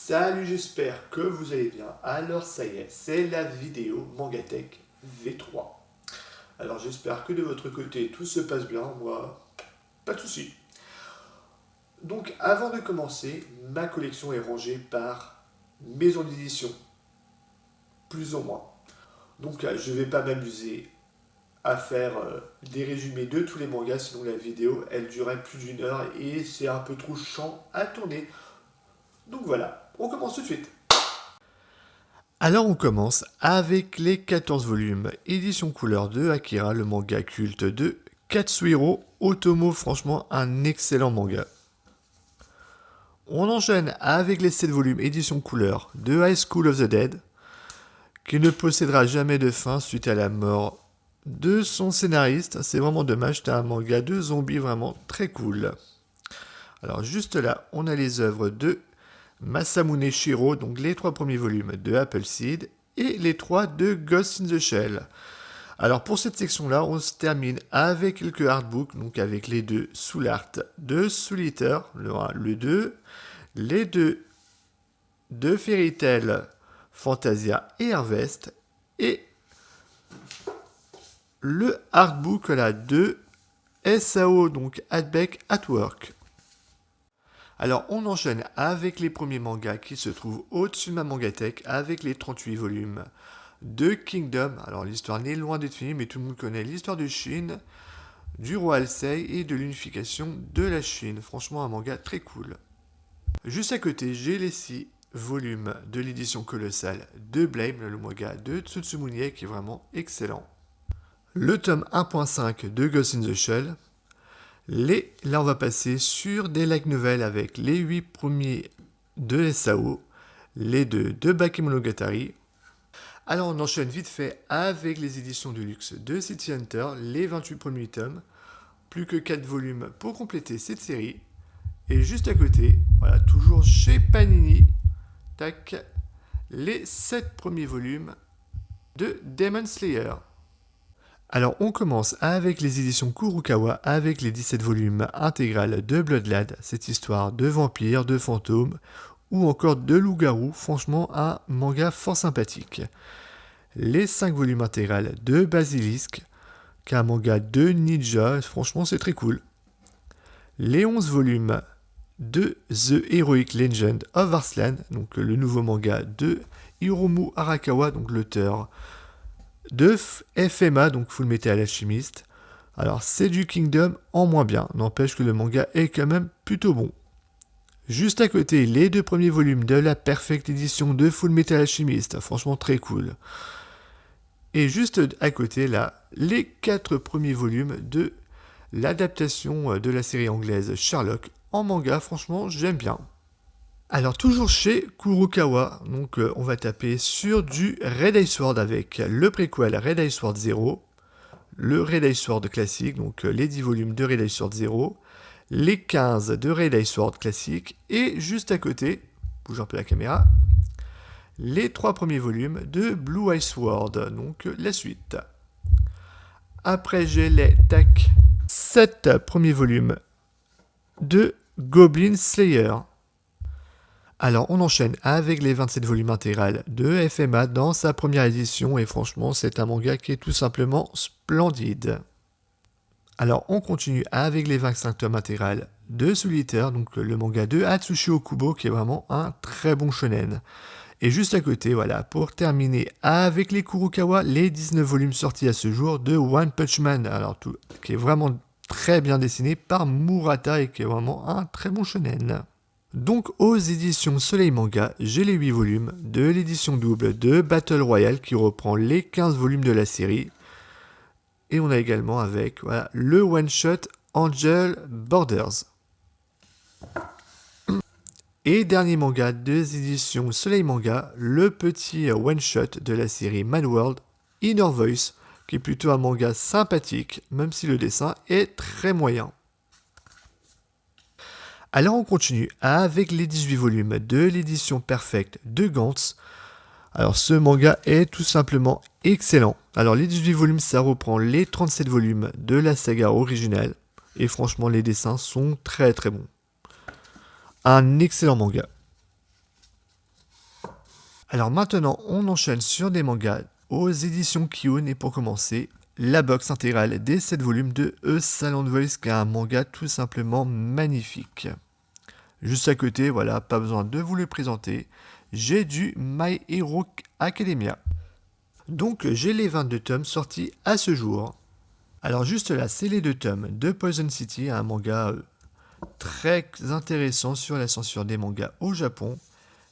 Salut, j'espère que vous allez bien. Alors ça y est, c'est la vidéo Mangatech V3. Alors j'espère que de votre côté tout se passe bien, moi, pas de soucis. Donc avant de commencer, ma collection est rangée par maison d'édition, plus ou moins. Donc je vais pas m'amuser à faire des résumés de tous les mangas, sinon la vidéo elle durerait plus d'une heure et c'est un peu trop chiant à tourner. Donc voilà, on commence tout de suite. Alors on commence avec les 14 volumes, édition couleur de Akira, le manga culte de Katsuhiro Otomo, franchement un excellent manga. On enchaîne avec les 7 volumes, édition couleur de High School of the Dead, qui ne possédera jamais de fin suite à la mort de son scénariste. C'est vraiment dommage, c'était un manga de zombies vraiment très cool. Alors juste là, on a les œuvres de Masamune Shirow, donc les 3 premiers volumes de Appleseed et les 3 de Ghost in the Shell. Alors pour cette section-là, on se termine avec quelques artbooks, donc avec les 2 Soul Art de Soul Eater, le 1, le 2, les 2 de Fairy Tail, Fantasia et Harvest, et le artbook là, de SAO, donc Adbeck at Work. Alors on enchaîne avec les premiers mangas qui se trouvent au-dessus de ma Mangatech avec les 38 volumes de Kingdom. Alors l'histoire n'est loin d'être finie mais tout le monde connaît l'histoire de Chine, du roi Alcei et de l'unification de la Chine. Franchement un manga très cool. Juste à côté j'ai les 6 volumes de l'édition colossale de Blame, le manga de Tsutsumune qui est vraiment excellent. Le tome 1.5 de Ghost in the Shell. Là, on va passer sur des light novels avec les 8 premiers de SAO, les 2 de Bakemonogatari. Alors, on enchaîne vite fait avec les éditions de luxe de City Hunter, les 28 premiers tomes. Plus que 4 volumes pour compléter cette série. Et juste à côté, voilà, toujours chez Panini, tac, les 7 premiers volumes de Demon Slayer. Alors on commence avec les éditions Kurokawa avec les 17 volumes intégrales de Bloodlad, cette histoire de vampires, de fantômes ou encore de loups-garous, franchement un manga fort sympathique. Les 5 volumes intégrales de Basilisk, qui est un manga de ninja, franchement c'est très cool. Les 11 volumes de The Heroic Legend of Arslan, donc le nouveau manga de Hiromu Arakawa, donc l'auteur de FMA, donc Full Metal Alchemist. Alors c'est du Kingdom en moins bien, n'empêche que le manga est quand même plutôt bon. Juste à côté, les 2 premiers volumes de la Perfect Edition de Full Metal Alchemist, franchement très cool. Et juste à côté là, les 4 premiers volumes de l'adaptation de la série anglaise Sherlock en manga, franchement j'aime bien. Alors toujours chez Kurokawa, donc on va taper sur du Red Ice Sword avec le préquel Red Ice Sword 0, le Red Ice Sword classique, donc les 10 volumes de Red Ice Sword 0, les 15 de Red Ice Sword classique, et juste à côté, bouge un peu la caméra, les 3 premiers volumes de Blue Ice Sword, donc la suite. Après j'ai les 7 premiers volumes de Goblin Slayer. Alors on enchaîne avec les 27 volumes intégrales de FMA dans sa première édition et franchement c'est un manga qui est tout simplement splendide. Alors on continue avec les 25 tomes intégrales de Soul Eater, donc le manga de Atsushi Okubo qui est vraiment un très bon shonen. Et juste à côté, voilà, pour terminer avec les Kurokawa, les 19 volumes sortis à ce jour de One Punch Man, alors qui est vraiment très bien dessiné par Murata et qui est vraiment un très bon shonen. Donc aux éditions Soleil Manga, j'ai les 8 volumes de l'édition double de Battle Royale qui reprend les 15 volumes de la série. Et on a également avec voilà, le one-shot Angel Borders. Et dernier manga des éditions Soleil Manga, le petit one-shot de la série Mad World, Inner Voice, qui est plutôt un manga sympathique, même si le dessin est très moyen. Alors on continue avec les 18 volumes de l'édition Perfect de Gantz. Alors ce manga est tout simplement excellent. Alors les 18 volumes ça reprend les 37 volumes de la saga originale. Et franchement les dessins sont très très bons. Un excellent manga. Alors maintenant, on enchaîne sur des mangas aux éditions Kiun et pour commencer, la box intégrale des 7 volumes de A Silent Voice qui est un manga tout simplement magnifique. Juste à côté, voilà, pas besoin de vous le présenter, j'ai du My Hero Academia. Donc j'ai les 22 tomes sortis à ce jour. Alors juste là, c'est les 2 tomes de Poison City, un manga très intéressant sur la censure des mangas au Japon.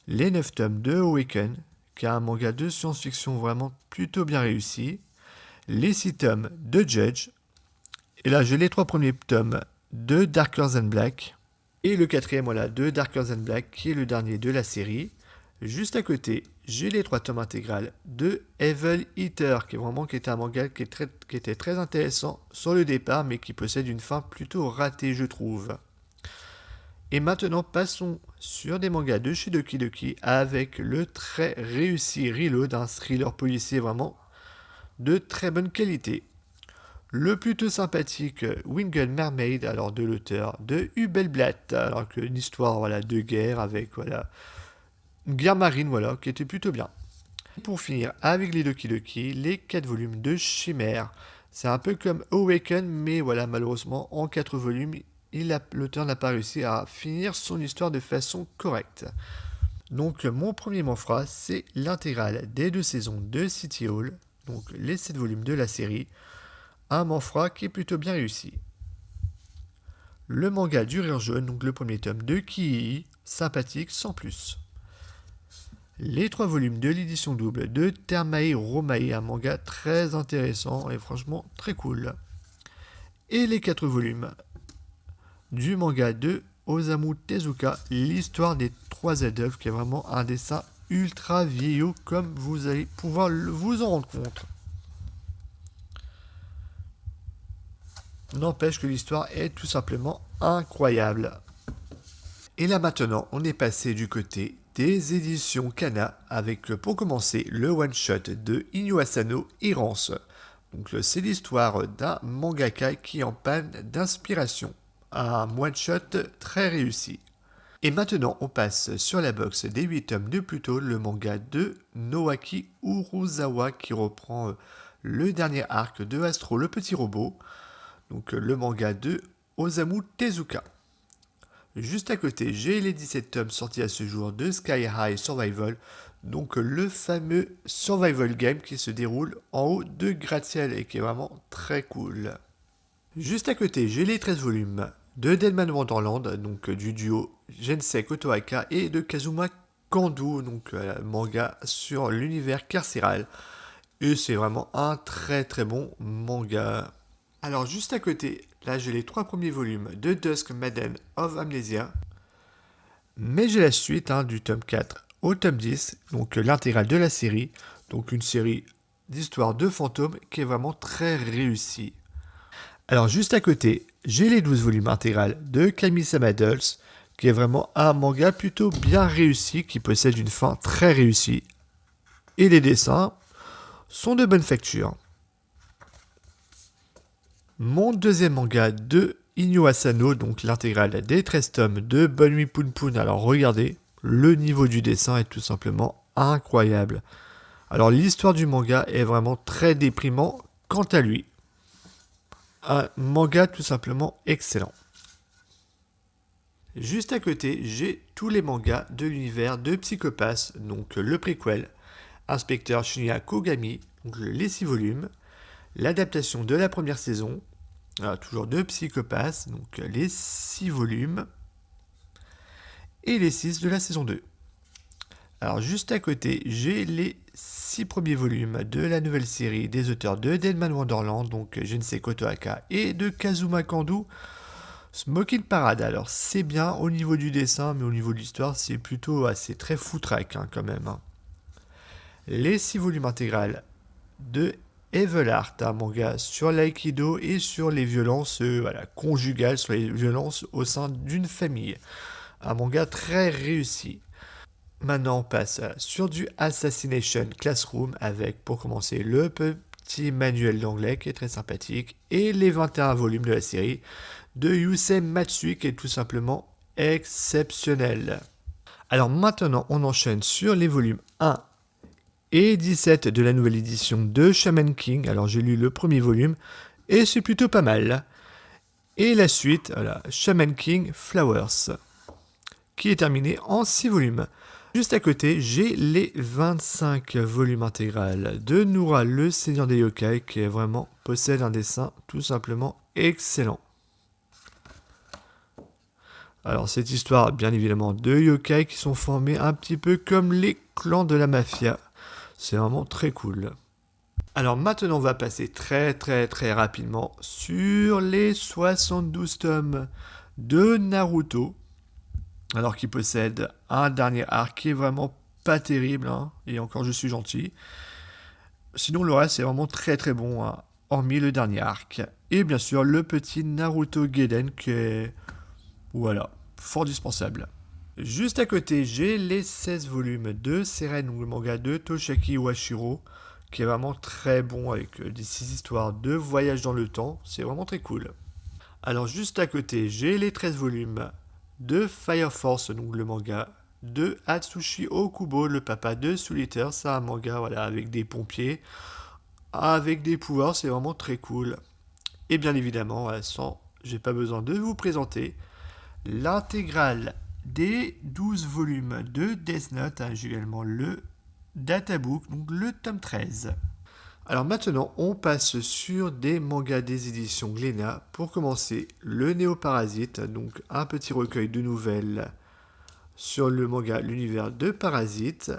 Les 9 tomes de Awaken, qui est un manga de science-fiction vraiment plutôt bien réussi. Les 6 tomes de Judge. Et là, j'ai les 3 premiers tomes de Darker Than Black. Et le 4e, voilà, de Darker Than Black, qui est le dernier de la série. Juste à côté, j'ai les 3 tomes intégrales de Evil Eater, qui était un manga qui était très intéressant sur le départ, mais qui possède une fin plutôt ratée, je trouve. Et maintenant, passons sur des mangas de chez Doki Doki avec le très réussi Reload, un thriller policier vraiment de très bonne qualité. Le plutôt sympathique Winged Mermaid, alors de l'auteur de Hubelblatt, alors que une histoire voilà, de guerre avec voilà, une guerre marine voilà, qui était plutôt bien. Pour finir avec les Doki Doki, les 4 volumes de Chimère. C'est un peu comme Awaken, mais voilà, malheureusement, en 4 volumes, l'auteur n'a pas réussi à finir son histoire de façon correcte. Donc mon premier manfra, c'est l'intégrale des 2 saisons de City Hall, donc les 7 volumes de la série, un manfra qui est plutôt bien réussi. Le manga du Rire Jaune, donc le premier tome de Kii, sympathique sans plus. Les 3 volumes de l'édition double de Termae Romae, un manga très intéressant et franchement très cool. Et les 4 volumes du manga de Osamu Tezuka, l'histoire des 3 Adolphes, qui est vraiment un dessin ultra vieillot, comme vous allez pouvoir vous en rendre compte. N'empêche que l'histoire est tout simplement incroyable. Et là maintenant, on est passé du côté des éditions Kana, avec pour commencer le one-shot de Inu Asano, Errance. Donc c'est l'histoire d'un mangaka qui est en panne d'inspiration. Un one-shot très réussi. Et maintenant, on passe sur la box des 8 tomes de Pluto, le manga de Naoki Uruzawa qui reprend le dernier arc de Astro le petit robot, donc le manga de Osamu Tezuka. Juste à côté, j'ai les 17 tomes sortis à ce jour de Sky High Survival, donc le fameux survival game qui se déroule en haut de gratte-ciel et qui est vraiment très cool. Juste à côté, j'ai les 13 volumes de Deadman Wonderland, donc du duo Gensei Kotohaka et de Kazuma Kandu, donc manga sur l'univers carcéral. Et c'est vraiment un très très bon manga. Alors juste à côté, là j'ai les 3 premiers volumes de Dusk Maiden of Amnesia. Mais j'ai la suite du tome 4 au tome 10, donc l'intégrale de la série. Donc une série d'histoires de fantômes qui est vraiment très réussie. Alors juste à côté, j'ai les 12 volumes intégrales de Kami-sama Dolls, qui est vraiment un manga plutôt bien réussi, qui possède une fin très réussie. Et les dessins sont de bonne facture. Mon deuxième manga de Inu Asano, donc l'intégrale des 13 tomes de Bonne Nuit Poun Poun. Alors regardez, le niveau du dessin est tout simplement incroyable. Alors l'histoire du manga est vraiment très déprimant quant à lui. Un manga tout simplement excellent. Juste à côté, j'ai tous les mangas de l'univers de Psycho-Pass, donc le préquel, Inspecteur Shinya Kogami, donc les 6 volumes, l'adaptation de la première saison, toujours de Psycho-Pass, donc les 6 volumes, et les 6 de la saison 2. Alors juste à côté, j'ai les 6 premiers volumes de la nouvelle série des auteurs de Deadman Wonderland, donc Gensei Kotohaka, et de Kazuma Kandu, Smoking Parade. Alors c'est bien au niveau du dessin, mais au niveau de l'histoire, c'est plutôt assez très foutraque quand même. Les 6 volumes intégrales de Evil Art, un manga sur l'aïkido et sur les violences conjugales, sur les violences au sein d'une famille. Un manga très réussi. Maintenant, on passe sur du Assassination Classroom avec, pour commencer, le petit manuel d'anglais qui est très sympathique et les 21 volumes de la série de Yusei Matsui qui est tout simplement exceptionnel. Alors maintenant, on enchaîne sur les volumes 1 et 17 de la nouvelle édition de Shaman King. Alors j'ai lu le premier volume et c'est plutôt pas mal. Et la suite, voilà, Shaman King Flowers, qui est terminé en 6 volumes. Juste à côté, j'ai les 25 volumes intégrales de Noura, le Seigneur des Yokai, qui vraiment possède un dessin tout simplement excellent. Alors cette histoire, bien évidemment, de yokai qui sont formés un petit peu comme les clans de la mafia. C'est vraiment très cool. Alors maintenant, on va passer très rapidement sur les 72 tomes de Naruto. Alors qui possède un dernier arc qui est vraiment pas terrible, hein, et encore je suis gentil. Sinon le reste c'est vraiment très bon, hein, hormis le dernier arc. Et bien sûr le petit Naruto Gaiden qui est... Voilà, fort dispensable. Juste à côté, j'ai les 16 volumes de Seren, ou le manga de Toshiaki Iwashiro, qui est vraiment très bon avec des 6 histoires de voyage dans le temps. C'est vraiment très cool. Alors juste à côté, j'ai les 13 volumes de Fire Force, donc le manga de Atsushi Okubo, le papa de Soul Eater. C'est un manga voilà, avec des pompiers, avec des pouvoirs, c'est vraiment très cool. Et bien évidemment, j'ai pas besoin de vous présenter l'intégrale des 12 volumes de Death Note, hein, j'ai également le databook, donc le tome 13. Alors maintenant, on passe sur des mangas des éditions Glénat. Pour commencer, le Néo-Parasite, donc un petit recueil de nouvelles sur le manga L'univers de Parasite.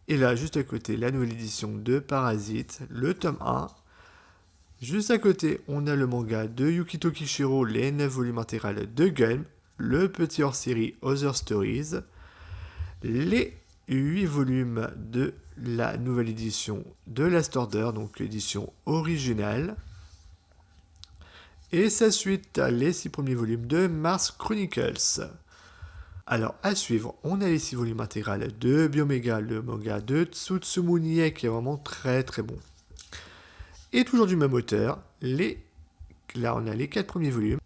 Et là, juste à côté, la nouvelle édition de Parasite, le tome 1. Juste à côté, on a le manga de Yukito Kishiro, les 9 volumes intégrales de Gun, le petit hors-série Other Stories, les 8 volumes de la nouvelle édition de Last Order, donc édition originale, et sa suite, les 6 premiers volumes de Mars Chronicles. Alors, à suivre, on a les 6 volumes intégrales de Biomega, le manga de Tsutsumu qui est vraiment très bon. Et toujours du même auteur, là on a les 4 premiers volumes.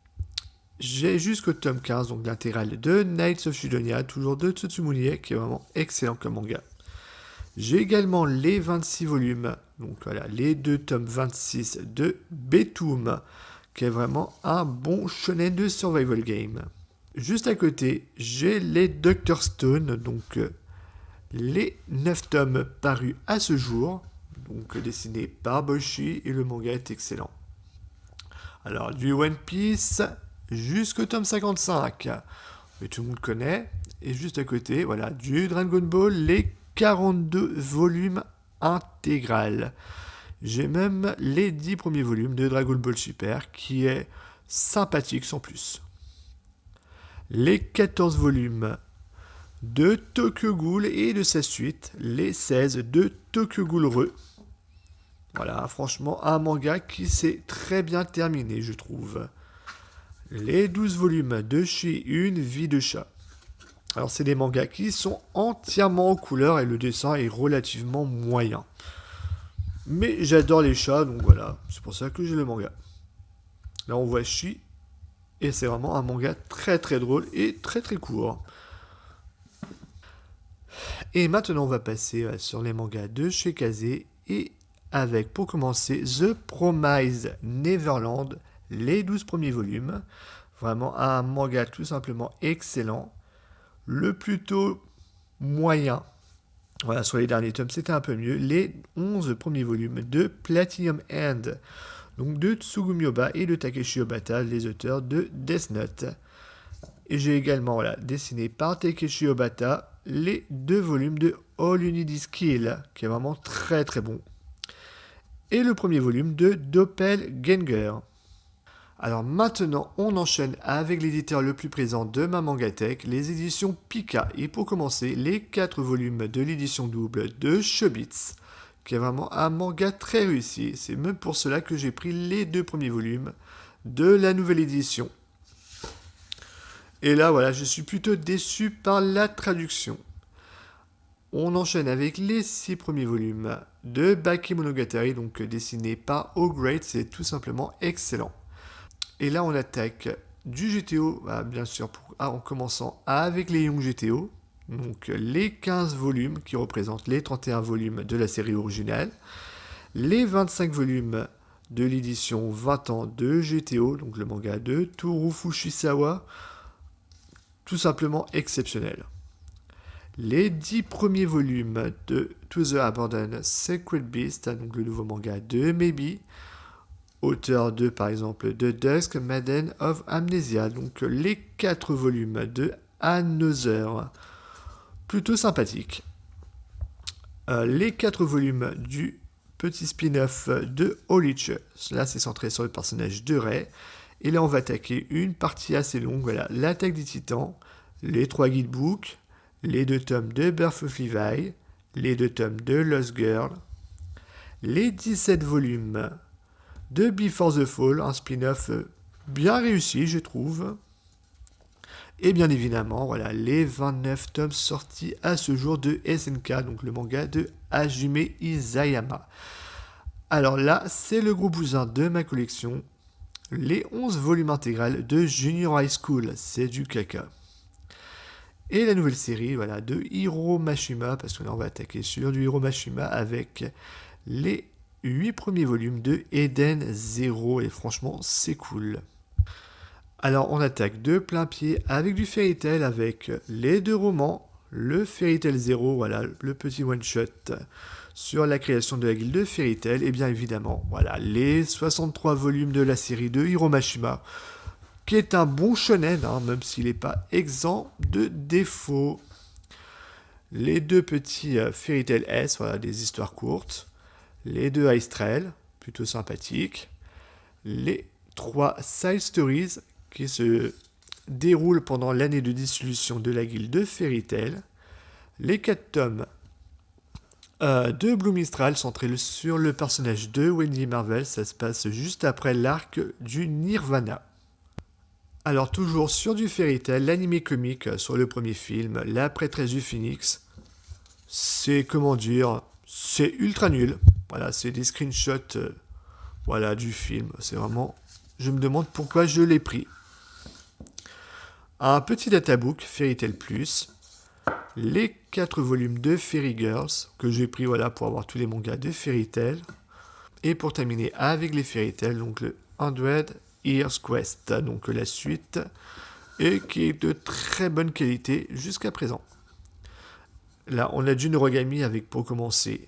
J'ai jusqu'au tome 15, donc l'intégrale de Knights of Sidonia, toujours de Tsutsumu qui est vraiment excellent comme manga. J'ai également les 26 volumes, donc voilà, les 2 tomes 26 de Betum, qui est vraiment un bon shonen de survival game. Juste à côté, j'ai les Dr. Stone, donc les 9 tomes parus à ce jour, donc dessiné par Boshi, et le manga est excellent. Alors du One Piece jusqu'au tome 55, mais tout le monde connaît, et juste à côté, voilà, du Dragon Ball, les 42 volumes intégrales. J'ai même les 10 premiers volumes de Dragon Ball Super, qui est sympathique sans plus. Les 14 volumes de Tokyo Ghoul et de sa suite, les 16 de Tokyo Ghoul Re. Voilà, franchement, un manga qui s'est très bien terminé, je trouve. Les 12 volumes de Chez Une Vie de Chat. Alors, c'est des mangas qui sont entièrement en couleur et le dessin est relativement moyen. Mais j'adore les chats, donc voilà, c'est pour ça que j'ai le manga. Là, on voit Shi, et c'est vraiment un manga très drôle et très court. Et maintenant, on va passer sur les mangas de chez Kazé et avec, pour commencer, The Promised Neverland, les 12 premiers volumes. Vraiment un manga tout simplement excellent. Le plutôt moyen. Voilà, sur les derniers tomes, c'était un peu mieux. Les 11 premiers volumes de Platinum End, donc de Tsugumi Ohba et de Takeshi Obata, les auteurs de Death Note. Et j'ai également, voilà, dessiné par Takeshi Obata, les 2 volumes de All You Need Is Kill, qui est vraiment très bon. Et le premier volume de Doppelganger. Alors maintenant, on enchaîne avec l'éditeur le plus présent de ma Mangatech, les éditions Pika. Et pour commencer, les 4 volumes de l'édition double de Chobits, qui est vraiment un manga très réussi. C'est même pour cela que j'ai pris les 2 premiers volumes de la nouvelle édition. Et là, voilà, je suis plutôt déçu par la traduction. On enchaîne avec les 6 premiers volumes de Bakemonogatari, donc dessiné par O-Grade, c'est tout simplement excellent. Et là, on attaque du GTO, bien sûr, en commençant avec les Young GTO, donc les 15 volumes qui représentent les 31 volumes de la série originale, les 25 volumes de l'édition 20 ans de GTO, donc le manga de Toru Fujisawa, tout simplement exceptionnel. Les 10 premiers volumes de To the Abandoned Sacred Beast, donc le nouveau manga de Maybe, auteur de, par exemple, The Dusk Maiden of Amnesia, donc les 4 volumes de Another, plutôt sympathique. Les 4 volumes du petit spin-off de Holich, là c'est centré sur le personnage de Rei, et là on va attaquer une partie assez longue, voilà, l'attaque des titans, les 3 guidebooks, les 2 tomes de Birth of Levi, les 2 tomes de Lost Girl, les 17 volumes de Before the Fall, un spin-off bien réussi, je trouve. Et bien évidemment, voilà, les 29 tomes sortis à ce jour de SNK, donc le manga de Hajime Isayama. Alors là, c'est le gros bousin de ma collection, les 11 volumes intégrales de Junior High School, c'est du caca. Et la nouvelle série, voilà, de Hiro Mashima, parce que là on va attaquer sur du Hiro Mashima avec les 8 premiers volumes de Eden Zero, et franchement c'est cool. Alors on attaque de plein pied avec du Fairy Tail, avec les 2 romans, le Fairy Tail Zero, voilà, le petit one-shot sur la création de la guilde de Fairy Tail, et bien évidemment, voilà, les 63 volumes de la série de Hiro Mashima, qui est un bon shonen, hein, même s'il n'est pas exempt de défauts. Les 2 petits Fairy Tail S, voilà, des histoires courtes. Les 2 Ice Trail, plutôt sympathiques. Les 3 Side Stories, qui se déroulent pendant l'année de dissolution de la guilde de Fairy Tail. Les 4 tomes de Blue Mistral, centrés sur le personnage de Wendy Marvel. Ça se passe juste après l'arc du Nirvana. Alors toujours sur du Fairy Tail, l'animé comique sur le premier film, La Prêtresse du Phénix, c'est, comment dire, c'est ultra nul. Voilà, c'est des screenshots voilà, du film. C'est vraiment, je me demande pourquoi je l'ai pris. Un petit databook, Fairy Tail Plus, les 4 volumes de Fairy Girls, que j'ai pris voilà, pour avoir tous les mangas de Fairy Tail. Et pour terminer avec les Fairy Tail, donc le 100 Years Quest, donc la suite, et qui est de très bonne qualité jusqu'à présent. Là, on a du Noragami avec, pour commencer,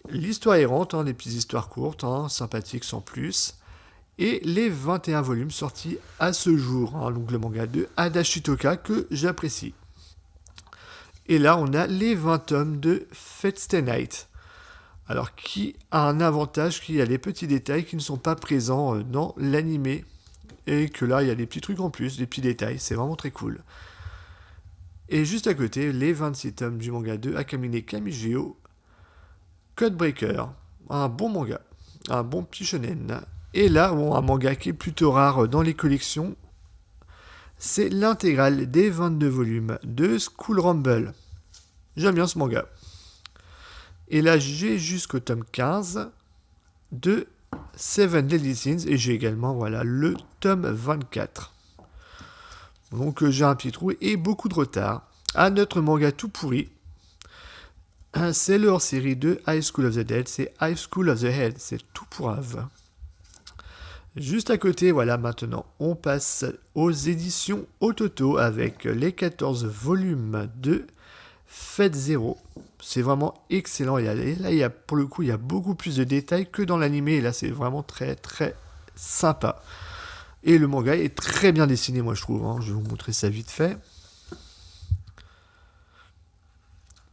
l'histoire errante, hein, les petites histoires courtes, hein, sympathiques sans plus, et les 21 volumes sortis à ce jour, hein, donc le manga de Ada Shitoka que j'apprécie. Et là, on a les 20 tomes de Fate Stay Night. Alors, qui a un avantage, qui a les petits détails qui ne sont pas présents dans l'animé. Et que là, il y a des petits trucs en plus, des petits détails. C'est vraiment très cool. Et juste à côté, les 26 tomes du manga de Akamine Kamijio, Codebreaker. Un bon manga. Un bon petit shonen. Et là, bon, un manga qui est plutôt rare dans les collections. C'est l'intégrale des 22 volumes de School Rumble. J'aime bien ce manga. Et là, j'ai jusqu'au tome 15 de Seven Deadly Sins. Et j'ai également voilà, le tome 24. Donc j'ai un petit trou et beaucoup de retard. Un autre manga tout pourri. C'est le hors-série de High School of the Dead. C'est High School of the Head. C'est tout pourrave. Juste à côté, voilà, maintenant, on passe aux éditions Ototo avec les 14 volumes de Fate Zero. C'est vraiment excellent. Et là, pour le coup, il y a beaucoup plus de détails que dans l'animé. Et là, c'est vraiment très, très sympa. Et le manga est très bien dessiné, moi, je trouve. Hein. Je vais vous montrer ça vite fait.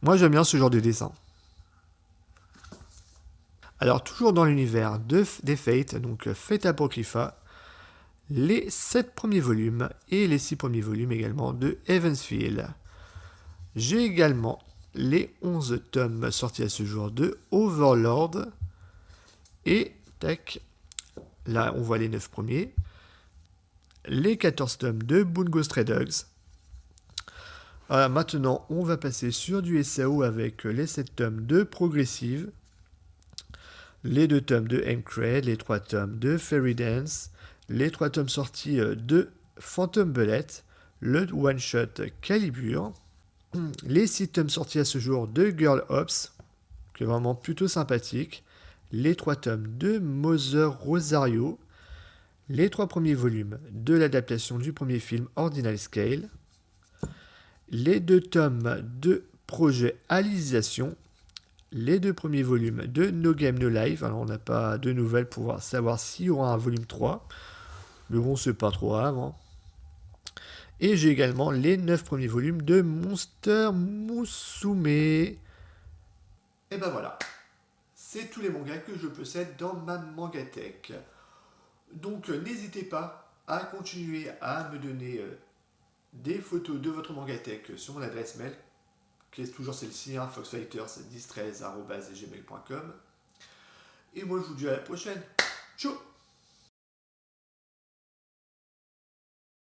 Moi, j'aime bien ce genre de dessin. Alors, toujours dans l'univers des Fates, donc Fate Apocrypha, les 7 premiers volumes et les 6 premiers volumes également de Evansville. J'ai également les 11 tomes sortis à ce jour de Overlord. Et, tac, là on voit les 9 premiers. Les 14 tomes de Bungo Stray Dogs. Maintenant, on va passer sur du SAO avec les 7 tomes de Progressive. Les 2 tomes de Aimcred, les 3 tomes de Fairy Dance, les 3 tomes sortis de Phantom Bullet, le one-shot Calibur, les 6 tomes sortis à ce jour de Girl Ops, qui est vraiment plutôt sympathique, les 3 tomes de Mother Rosario, les 3 premiers volumes de l'adaptation du premier film Ordinal Scale, les 2 tomes de Projet Alicization, les 2 premiers volumes de No Game No Life. Alors on n'a pas de nouvelles pour savoir s'il y aura un volume 3, mais bon, c'est pas trop grave, hein. Et j'ai également les 9 premiers volumes de Monster Musume. Et ben voilà, c'est tous les mangas que je possède dans ma mangatech. Donc n'hésitez pas à continuer à me donner des photos de votre mangatech sur mon adresse mail, qui est toujours celle-ci, hein, foxfighters1013@gmail.com. Et moi je vous dis à la prochaine. Ciao.